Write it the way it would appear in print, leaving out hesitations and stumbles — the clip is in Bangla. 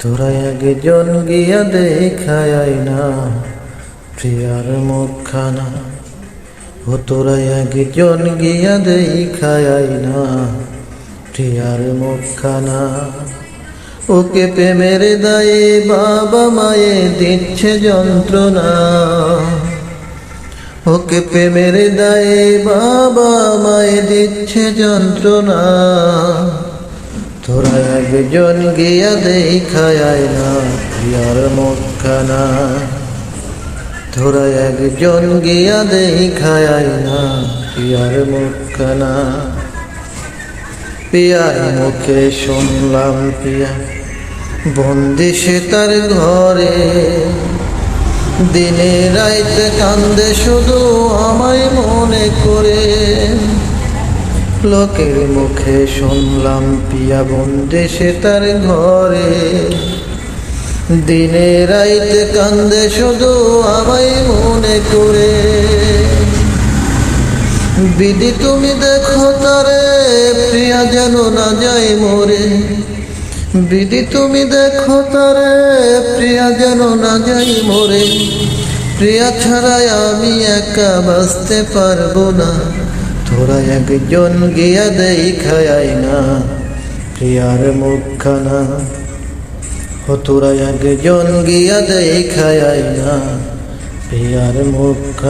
তোরা একজন গিয়া দেখায় না প্রিয়ার মুখখানা। ও তোরা একজন গিয়া দেখায় না প্রিয়ার মুখখানা। ওকে প্রেমের দায়ে বাবা মায়ে দিচ্ছে যন্ত্রণা। ওকে প্রেমের দায়ে বাবা মায়ে দিচ্ছে যন্ত্রণা। তোরা একজন গিয়া দেখায় না প্রিয়ার মুখখানা। তোরা একজন গিয়া দেখায় না প্রিয়ার মুখখানা। পিয়ার মুখে শুনলাম পিয়া বন্দি সে তার ঘরে। দিনে রাইতে কান্দে শুধু আমায় মনে করে। লোকের মুখে শুনলাম পিয়া বন্দি সে তার ঘরে। দিনে রাইতে কান্দে শুধু আমায় মনে করে। বিধি তুমি দেখো তারে প্রিয়া যেন না যায় মরে। বিধি তুমি দেখো তারে প্রিয়া যেন না যায় মরে। প্রিয়া ছাড়াই আমি একা বাঁচতে পারবো না। তোরা একজন গিয়া দেখায় না প্রিয়ার মুখখানা। ও তোরা একজন গিয়া দেখায় না প্রিয়ার মুখখানা।